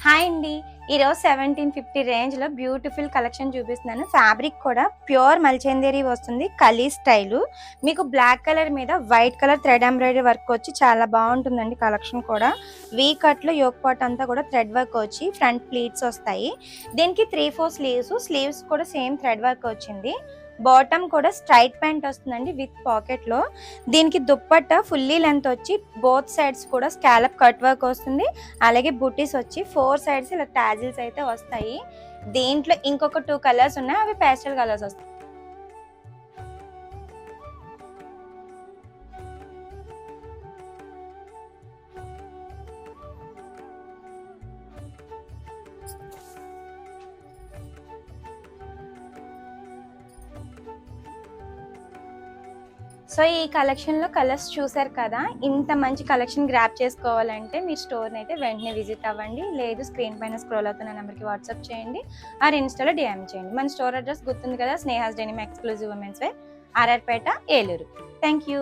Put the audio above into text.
Hi అండి. ఈరోజు 1750 రేంజ్లో బ్యూటిఫుల్ కలెక్షన్ చూపిస్తున్నాను. ఫ్యాబ్రిక్ కూడా ప్యూర్ మల్చేందేరి వస్తుంది, కలీ స్టైలు. మీకు బ్లాక్ కలర్ మీద white colour thread embroidery work వచ్చి చాలా బాగుంటుందండి. కలెక్షన్ కూడా వీ కట్లో యోక్ పాట్ అంతా కూడా థ్రెడ్ వర్క్ వచ్చి ఫ్రంట్ ప్లీట్స్ వస్తాయి. దీనికి 3/4 స్లీవ్స్ కూడా సేమ్ థ్రెడ్ వర్క్ వచ్చింది. బాటమ్ కూడా స్ట్రైట్ ప్యాంట్ వస్తుందండి విత్ పాకెట్ లో. దీనికి దుప్పట్ట ఫుల్లీ లెంత్ వచ్చి బోత్ సైడ్స్ కూడా స్కాలప్ కట్ వర్క్ వస్తుంది. అలాగే బుటీస్ వచ్చి 4 సైడ్స్ ఇలా టాజిల్స్ అయితే వస్తాయి. దీంట్లో ఇంకొక 2 కలర్స్ ఉన్నాయి, అవి పేస్టల్ కలర్స్ వస్తాయి. సో ఈ కలెక్షన్లో కలర్స్ చూసారు కదా. ఇంత మంచి కలెక్షన్ గ్రాప్ చేసుకోవాలంటే మీరు స్టోర్ని అయితే వెంటనే విజిట్ అవ్వండి. లేదు స్క్రీన్ పైన స్క్రోల్ అవుతున్న నెంబర్కి వాట్సాప్ చేయండి, ఆర్ ఇన్స్టాలో డిఎం చేయండి. మన స్టోర్ అడ్రస్ గుర్తుంది కదా, Snehas denim exclusive women's wear, RR Peta, Eluru. Thank you.